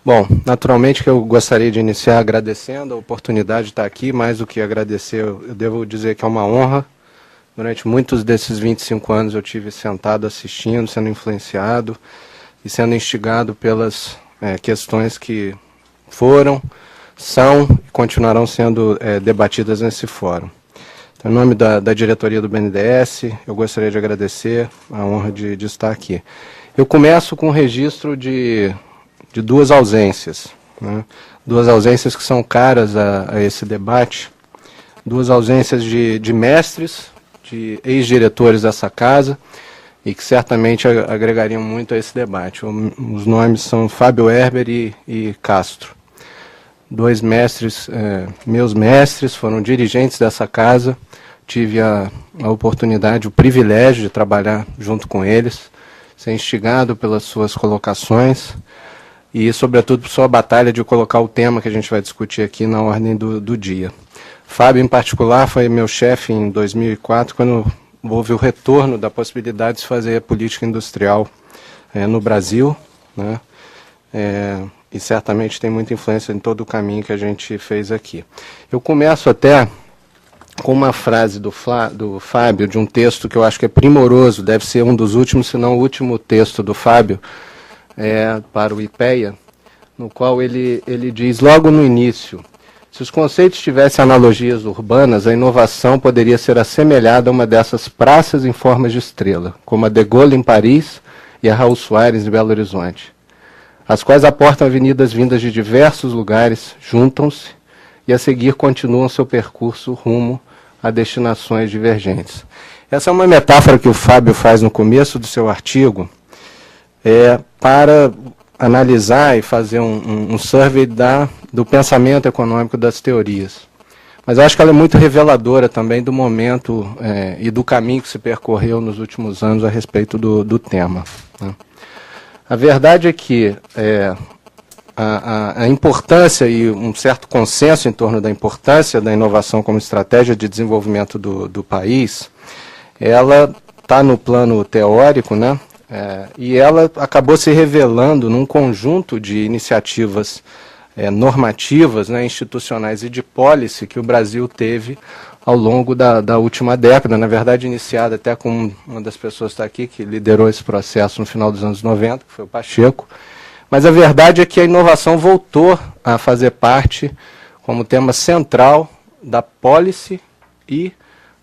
Bom, naturalmente que eu gostaria de iniciar agradecendo a oportunidade de estar aqui. Mais do que agradecer, eu devo dizer que é uma honra. Durante muitos desses 25 anos eu tive sentado assistindo, sendo influenciado e sendo instigado pelas questões que foram, são e continuarão sendo debatidas nesse fórum. Então, em nome da diretoria do BNDES, eu gostaria de agradecer a honra de estar aqui. Eu começo com o registro de duas ausências, né? Duas ausências que são caras a esse debate, duas ausências de mestres, de ex-diretores dessa casa, e que certamente agregariam muito a esse debate. Os nomes são Fábio Herber e Castro. Dois mestres, meus mestres, foram dirigentes dessa casa, tive a oportunidade, o privilégio de trabalhar junto com eles, ser instigado pelas suas colocações e, sobretudo, por sua batalha de colocar o tema que a gente vai discutir aqui na ordem do dia. Fábio, em particular, foi meu chefe em 2004, quando houve o retorno da possibilidade de se fazer política industrial no Brasil, né? E certamente tem muita influência em todo o caminho que a gente fez aqui. Eu começo até com uma frase do Fábio, de um texto que eu acho que é primoroso, deve ser um dos últimos, se não o último texto do Fábio, para o IPEA, no qual ele diz, logo no início: se os conceitos tivessem analogias urbanas, a inovação poderia ser assemelhada a uma dessas praças em formas de estrela, como a de Gaulle em Paris e a Raul Soares em Belo Horizonte, as quais aportam avenidas vindas de diversos lugares, juntam-se e a seguir continuam seu percurso rumo a destinações divergentes. Essa é uma metáfora que o Fábio faz no começo do seu artigo, para analisar e fazer um survey do pensamento econômico das teorias. Mas eu acho que ela é muito reveladora também do momento e do caminho que se percorreu nos últimos anos a respeito do tema, né? A verdade é que a importância e um certo consenso em torno da importância da inovação como estratégia de desenvolvimento do país, ela está no plano teórico, né? E ela acabou se revelando num conjunto de iniciativas normativas, né, institucionais e de policy que o Brasil teve ao longo da última década, na verdade iniciada até com uma das pessoas que está aqui, que liderou esse processo no final dos anos 90, que foi o Pacheco. Mas a verdade é que a inovação voltou a fazer parte como tema central da policy e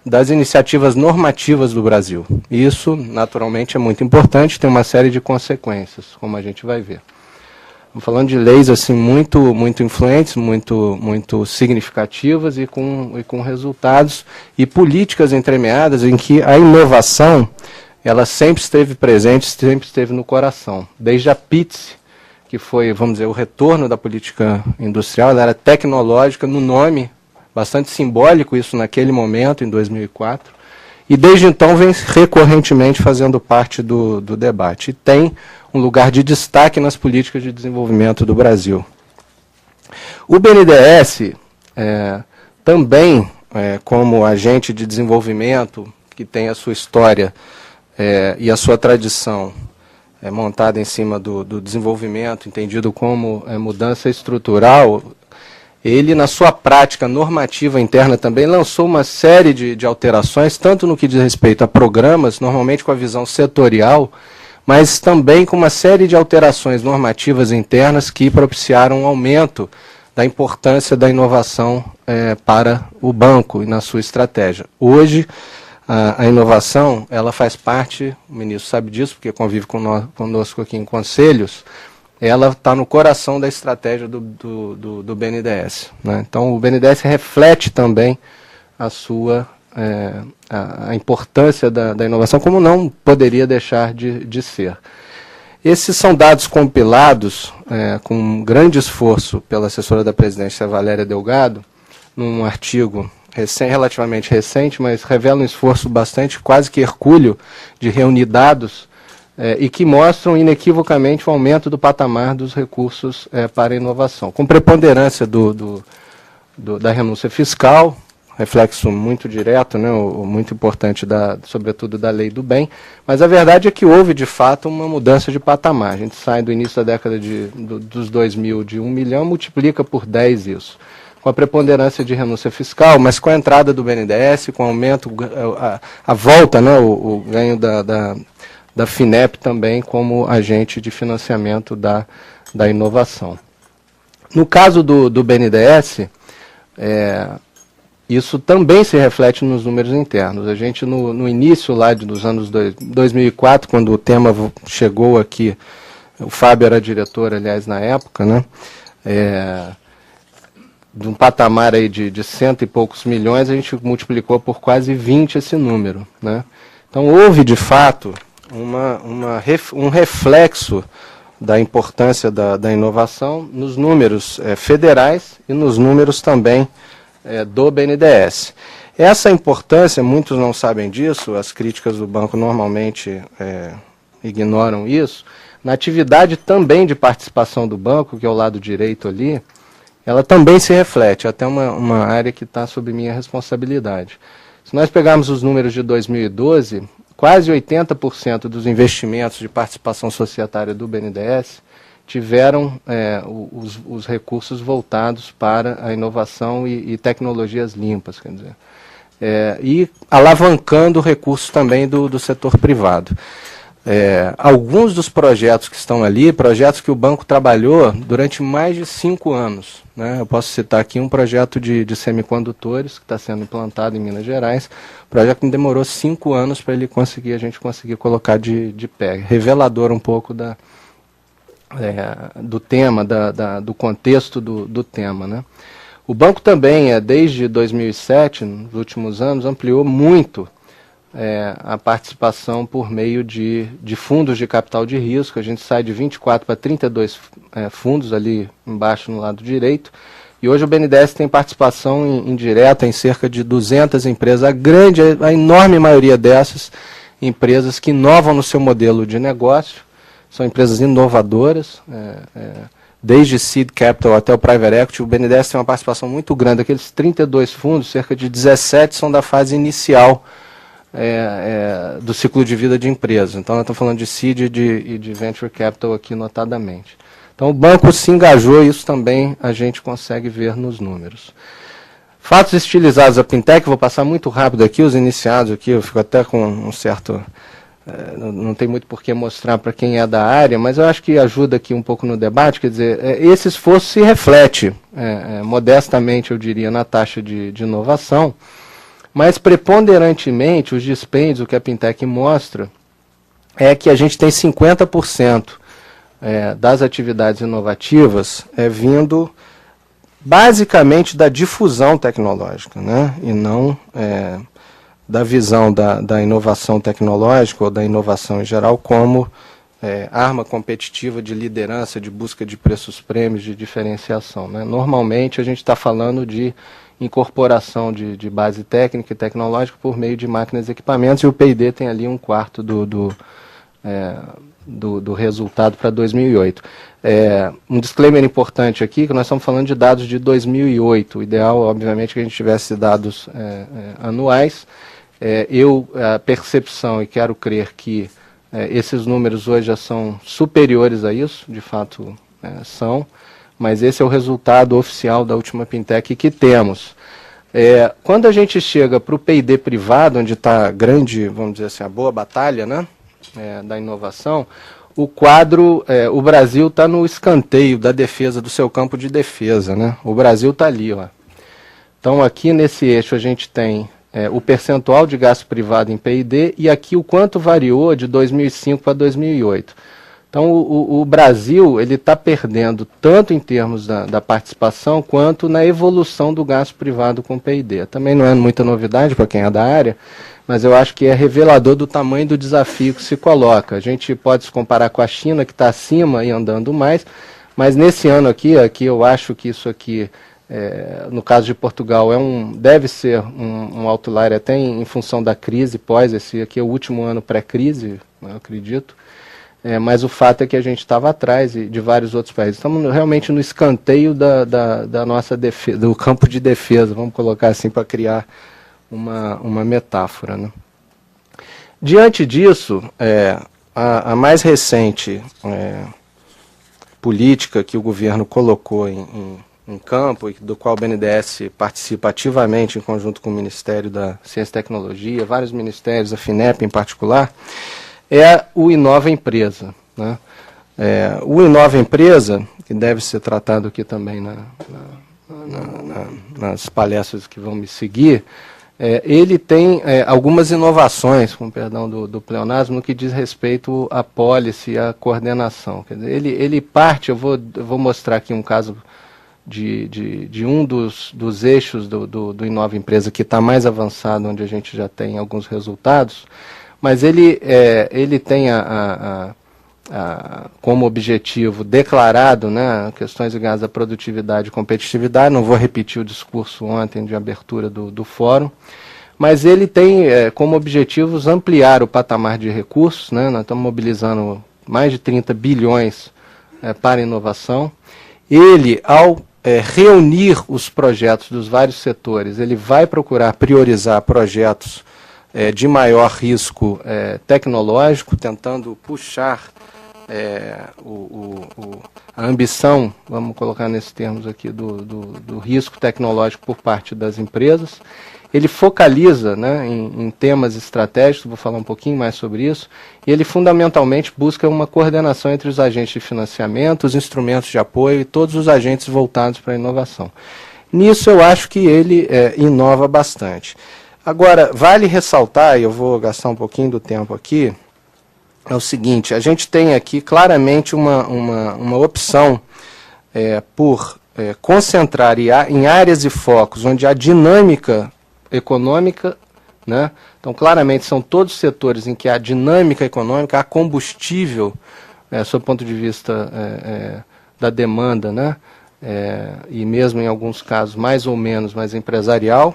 das iniciativas normativas do Brasil. E isso, naturalmente, é muito importante, tem uma série de consequências, como a gente vai ver. Estamos falando de leis assim, muito influentes, muito significativas e com resultados e políticas entremeadas em que a inovação ela sempre esteve presente, sempre esteve no coração. Desde a PITSE, que foi, vamos dizer, o retorno da política industrial, ela era tecnológica no nome, bastante simbólico isso naquele momento, em 2004, e desde então vem recorrentemente fazendo parte do debate. E tem um lugar de destaque nas políticas de desenvolvimento do Brasil. O BNDES também, como agente de desenvolvimento, que tem a sua história e a sua tradição montada em cima do desenvolvimento, entendido como mudança estrutural, ele, na sua prática normativa interna também, lançou uma série de alterações, tanto no que diz respeito a programas, normalmente com a visão setorial, mas também com uma série de alterações normativas internas que propiciaram um aumento da importância da inovação para o banco e na sua estratégia. Hoje, a inovação, ela faz parte, o ministro sabe disso, porque convive conosco aqui em conselhos, ela está no coração da estratégia do BNDES, né? Então, o BNDES reflete também a importância da inovação, como não poderia deixar de ser. Esses são dados compilados com grande esforço pela assessora da presidência, Valéria Delgado, num artigo relativamente recente, mas revela um esforço bastante, quase que hercúleo, de reunir dados e que mostram inequivocamente o aumento do patamar dos recursos para a inovação, com preponderância da renúncia fiscal, reflexo muito direto, né, muito importante, sobretudo da lei do bem, mas a verdade é que houve, de fato, uma mudança de patamar. A gente sai do início da década dos 2000 de 1 milhão, multiplica por 10 isso, com a preponderância de renúncia fiscal, mas com a entrada do BNDES, com o aumento, a volta, né, o ganho da FINEP também como agente de financiamento da inovação. No caso do BNDES, isso também se reflete nos números internos. A gente, no início lá dos anos 2004, quando o tema chegou aqui, o Fábio era diretor, aliás, na época, né, de um patamar aí de 100 e poucos milhões, a gente multiplicou por quase 20 esse número, né. Então, houve, de fato, um reflexo da importância da inovação nos números federais e nos números também do BNDES. Essa importância, muitos não sabem disso, as críticas do banco normalmente ignoram isso, na atividade também de participação do banco, que é o lado direito ali, ela também se reflete, até uma área que está sob minha responsabilidade. Se nós pegarmos os números de 2012, quase 80% dos investimentos de participação societária do BNDES tiveram os recursos voltados para a inovação e tecnologias limpas, quer dizer, e alavancando recursos também do setor privado. Alguns dos projetos que estão ali, projetos que o banco trabalhou durante mais de 5 anos. Né? Eu posso citar aqui um projeto de semicondutores que está sendo implantado em Minas Gerais, projeto que demorou 5 anos para a gente conseguir colocar de pé. Revelador um pouco do tema, do contexto do tema. Né? O banco também, desde 2007, nos últimos anos, ampliou muito a participação por meio de fundos de capital de risco. A gente sai de 24 para 32 fundos ali embaixo no lado direito, e hoje o BNDES tem participação indireta em cerca de 200 empresas, a enorme maioria dessas empresas que inovam no seu modelo de negócio, são empresas inovadoras, desde Seed Capital até o Private Equity. O BNDES tem uma participação muito grande, aqueles 32 fundos, cerca de 17 são da fase inicial do ciclo de vida de empresa. Então, nós estamos falando de seed e de venture capital aqui notadamente. Então, o banco se engajou, e isso também a gente consegue ver nos números. Fatos estilizados da Pintec, vou passar muito rápido aqui, os iniciados aqui, eu fico até com um certo... não tem muito por que mostrar para quem é da área, mas eu acho que ajuda aqui um pouco no debate. Quer dizer, esse esforço se reflete, modestamente, eu diria, na taxa de inovação, mas preponderantemente os dispêndios, o que a Pintec mostra, é que a gente tem 50% das atividades inovativas vindo basicamente da difusão tecnológica, né? E não da visão da inovação tecnológica ou da inovação em geral como arma competitiva de liderança, de busca de preços prêmios, de diferenciação. Né? Normalmente a gente está falando de incorporação de base técnica e tecnológica por meio de máquinas e equipamentos, e o P&D tem ali 1/4 do resultado para 2008. Um disclaimer importante aqui, que nós estamos falando de dados de 2008, o ideal, obviamente, que a gente tivesse dados anuais. A percepção, e quero crer que esses números hoje já são superiores a isso, de fato são, mas esse é o resultado oficial da última Pintec que temos. Quando a gente chega para o P&D privado, onde está a grande, vamos dizer assim, a boa batalha, né, da inovação, o quadro, o Brasil está no escanteio da defesa, do seu campo de defesa. Né? O Brasil está ali. Ó. Então, aqui nesse eixo a gente tem o percentual de gasto privado em P&D, e aqui o quanto variou de 2005 para 2008. Então, o Brasil está perdendo tanto em termos da participação, quanto na evolução do gasto privado com P&D. Também não é muita novidade para quem é da área, mas eu acho que é revelador do tamanho do desafio que se coloca. A gente pode se comparar com a China, que está acima e andando mais, mas nesse ano aqui eu acho que isso aqui, no caso de Portugal, deve ser um outlier até em função da crise esse aqui é o último ano pré-crise, eu acredito. mas o fato é que a gente estava atrás de vários outros países. Estamos realmente no escanteio da nossa defesa, do campo de defesa, vamos colocar assim, para criar uma metáfora, né? Diante disso, a mais recente política que o governo colocou em campo, e do qual o BNDES participa ativamente em conjunto com o Ministério da Ciência e Tecnologia, vários ministérios, a FINEP em particular, é o Inova Empresa, né? O Inova Empresa, que deve ser tratado aqui também nas palestras que vão me seguir, ele tem algumas inovações, com perdão do pleonasmo, no que diz respeito à policy e à coordenação. Quer dizer, ele parte, eu vou mostrar aqui um caso de um dos eixos do Inova Empresa que está mais avançado, onde a gente já tem alguns resultados, mas ele tem como objetivo declarado, né, questões ligadas à produtividade e competitividade. Não vou repetir o discurso ontem de abertura do fórum, mas ele tem como objetivos ampliar o patamar de recursos, né. Nós estamos mobilizando mais de 30 bilhões para inovação. Ele, ao reunir os projetos dos vários setores, ele vai procurar priorizar projetos de maior risco tecnológico, tentando puxar a ambição, vamos colocar nesses termos aqui, do risco tecnológico por parte das empresas. Ele focaliza, né, em temas estratégicos, vou falar um pouquinho mais sobre isso, e ele fundamentalmente busca uma coordenação entre os agentes de financiamento, os instrumentos de apoio e todos os agentes voltados para a inovação. Nisso eu acho que ele inova bastante. Agora, vale ressaltar, e eu vou gastar um pouquinho do tempo aqui, é o seguinte: a gente tem aqui claramente uma opção por concentrar em áreas e focos onde há dinâmica econômica, né? Então, claramente, são todos setores em que há dinâmica econômica, há combustível, sob o ponto de vista da demanda, né? E mesmo em alguns casos, mais ou menos, mas empresarial.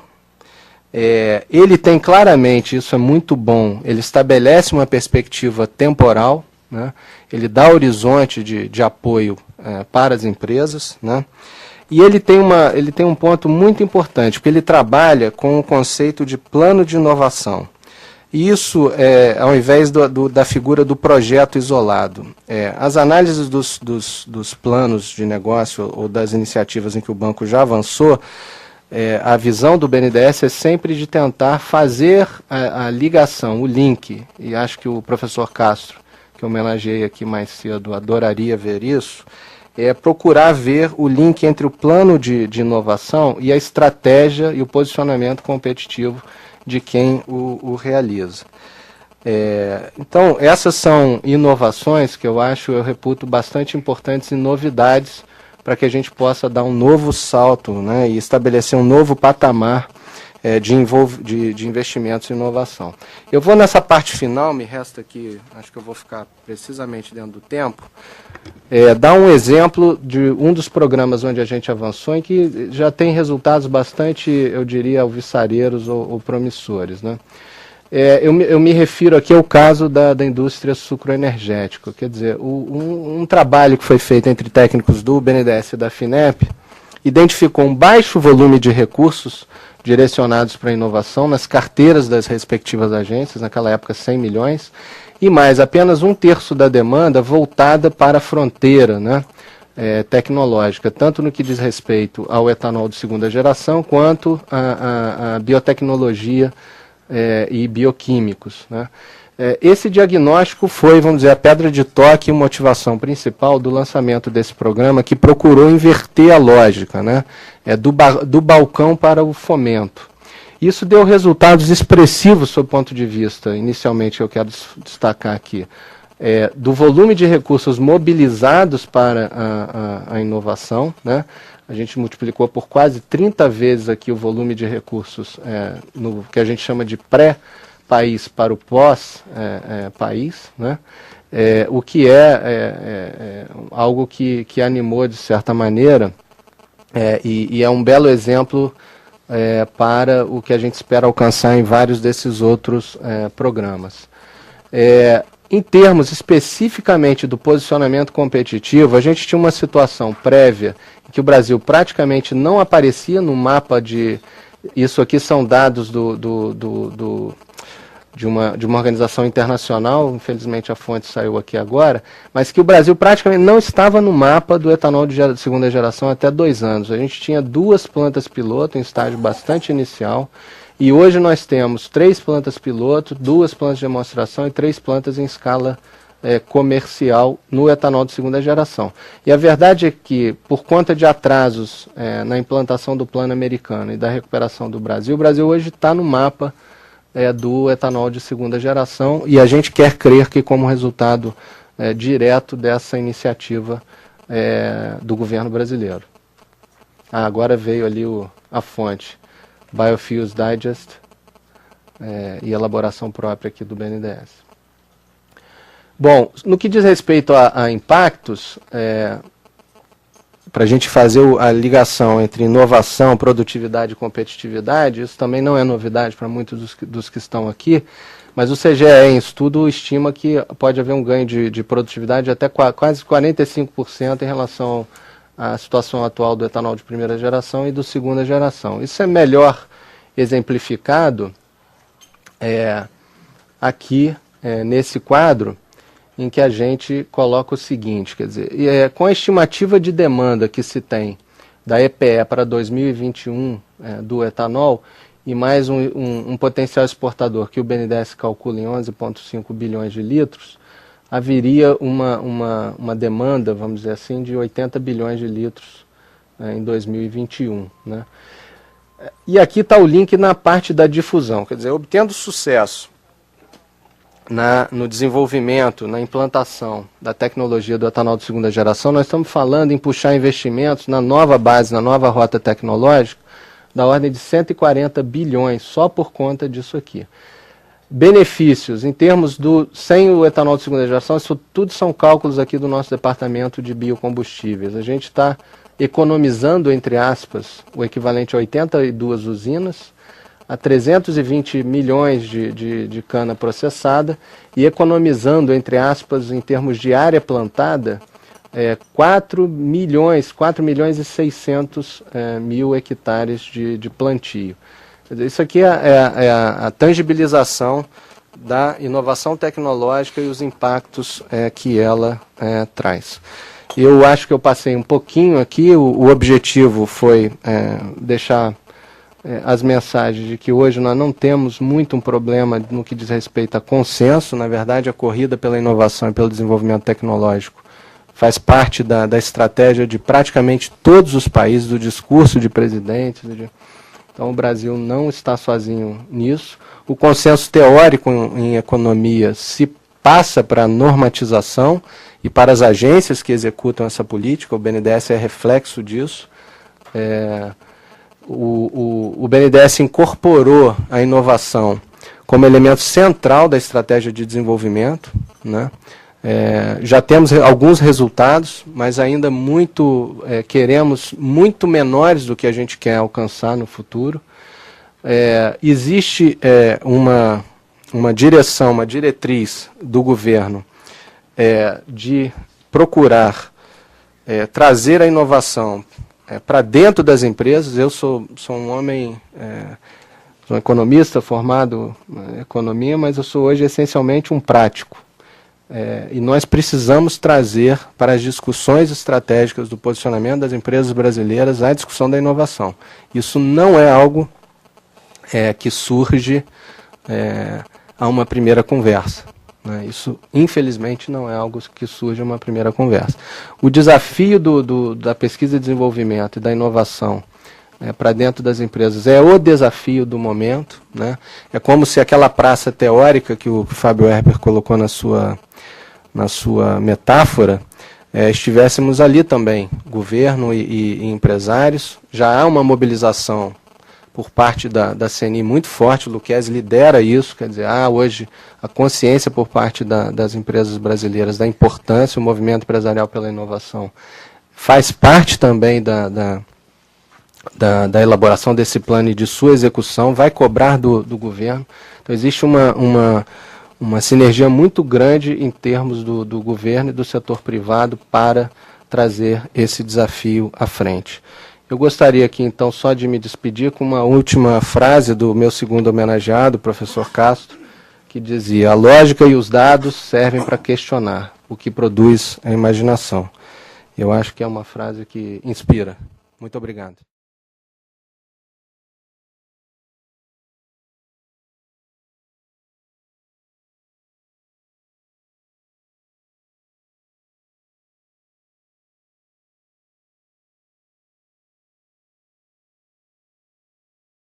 Ele tem claramente, isso é muito bom, ele estabelece uma perspectiva temporal, né? Ele dá horizonte de apoio para as empresas, né? E ele tem um ponto muito importante, porque ele trabalha com o conceito de plano de inovação. E isso, ao invés da figura do projeto isolado. As análises dos planos de negócio ou das iniciativas em que o banco já avançou, a visão do BNDES é sempre de tentar fazer a ligação, o link, e acho que o professor Castro, que eu homenageei aqui mais cedo, adoraria ver isso, procurar ver o link entre o plano de inovação e a estratégia e o posicionamento competitivo de quem o realiza. Então, essas são inovações que eu reputo bastante importantes e novidades para que a gente possa dar um novo salto, né, e estabelecer um novo patamar de investimentos em inovação. Eu vou nessa parte final, me resta aqui, acho que eu vou ficar precisamente dentro do tempo, dar um exemplo de um dos programas onde a gente avançou, em que já tem resultados bastante, eu diria, alvissareiros ou promissores, né? Eu me refiro aqui ao caso da indústria sucroenergética. Quer dizer, um trabalho que foi feito entre técnicos do BNDES e da FINEP identificou um baixo volume de recursos direcionados para a inovação nas carteiras das respectivas agências, naquela época 100 milhões, e mais apenas 1/3 da demanda voltada para a fronteira, né, tecnológica, tanto no que diz respeito ao etanol de segunda geração, quanto à biotecnologia e bioquímicos, né. Esse diagnóstico foi, vamos dizer, a pedra de toque e motivação principal do lançamento desse programa, que procurou inverter a lógica, né, do balcão para o fomento. Isso deu resultados expressivos sob o ponto de vista, inicialmente eu quero destacar aqui, do volume de recursos mobilizados para a inovação, né. A gente multiplicou por quase 30 vezes aqui o volume de recursos no que a gente chama de pré-país para o pós-país, né? O que algo que animou, de certa maneira, e é um belo exemplo para o que a gente espera alcançar em vários desses outros programas. em termos especificamente do posicionamento competitivo, a gente tinha uma situação prévia em que o Brasil praticamente não aparecia no mapa de... Isso aqui são dados de uma organização internacional, infelizmente a fonte saiu aqui agora, mas que o Brasil praticamente não estava no mapa do etanol de segunda geração até 2 anos. A gente tinha 2 plantas piloto em estágio bastante inicial, e hoje nós temos 3 plantas piloto, 2 plantas de demonstração e 3 plantas em escala comercial no etanol de segunda geração. E a verdade é que, por conta de atrasos na implantação do plano americano e da recuperação do Brasil, o Brasil hoje está no mapa do etanol de segunda geração, e a gente quer crer que como resultado direto dessa iniciativa do governo brasileiro. Agora veio ali a fonte, Biofuels Digest, e elaboração própria aqui do BNDES. Bom, no que diz respeito a impactos, para a gente fazer a ligação entre inovação, produtividade e competitividade, isso também não é novidade para muitos dos que estão aqui, mas o CGE, em estudo, estima que pode haver um ganho de produtividade de até quase 45% em relação à situação atual do etanol de primeira geração e do segunda geração. Isso é melhor exemplificado aqui, nesse quadro, em que a gente coloca o seguinte, quer dizer, com a estimativa de demanda que se tem da EPE para 2021 do etanol, e mais um potencial exportador que o BNDES calcula em 11,5 bilhões de litros, haveria uma demanda, vamos dizer assim, de 80 bilhões de litros em 2021. Né? E aqui está o link na parte da difusão, quer dizer, obtendo sucesso no desenvolvimento, na implantação da tecnologia do etanol de segunda geração, nós estamos falando em puxar investimentos na nova base, na nova rota tecnológica, da ordem de 140 bilhões, só por conta disso aqui. Benefícios, em termos sem o etanol de segunda geração, isso tudo são cálculos aqui do nosso departamento de biocombustíveis. A gente está economizando, entre aspas, o equivalente a 82 usinas, a 320 milhões de cana processada e economizando, entre aspas, em termos de área plantada, 4 milhões e 600 mil hectares de plantio. Quer dizer, isso aqui é a tangibilização da inovação tecnológica e os impactos que ela traz. Eu acho que eu passei um pouquinho aqui, o objetivo foi deixar as mensagens de que hoje nós não temos muito um problema no que diz respeito a consenso. Na verdade, a corrida pela inovação e pelo desenvolvimento tecnológico faz parte da estratégia de praticamente todos os países, do discurso de presidentes. Então, o Brasil não está sozinho nisso. O consenso teórico em economia se passa para a normatização e para as agências que executam essa política. O BNDES é reflexo disso. O BNDES incorporou a inovação como elemento central da estratégia de desenvolvimento, né? Já temos alguns resultados, mas ainda queremos muito menores do que a gente quer alcançar no futuro. Existe uma direção, uma diretriz do governo de procurar trazer a inovação para dentro das empresas. Eu sou um homem, sou um economista formado em economia, mas eu sou hoje essencialmente um prático. E nós precisamos trazer para as discussões estratégicas do posicionamento das empresas brasileiras a discussão da inovação. Isso não é algo que surge a uma primeira conversa. Isso, infelizmente, não é algo que surge uma primeira conversa. O desafio da pesquisa e desenvolvimento e da inovação para dentro das empresas é o desafio do momento. Né? É como se aquela praça teórica que o Fábio Herber colocou na sua metáfora, estivéssemos ali também, governo e empresários. Já há uma mobilização por parte da CNI muito forte, o Luquezzi lidera isso, quer dizer, hoje a consciência por parte das empresas brasileiras da importância, o movimento empresarial pela inovação faz parte também da elaboração desse plano e de sua execução, vai cobrar do governo. Então existe uma sinergia muito grande em termos do governo e do setor privado para trazer esse desafio à frente. Eu gostaria aqui, então, só de me despedir com uma última frase do meu segundo homenageado, professor Castro, que dizia: a lógica e os dados servem para questionar, o que produz a imaginação. Eu acho que é uma frase que inspira. Muito obrigado.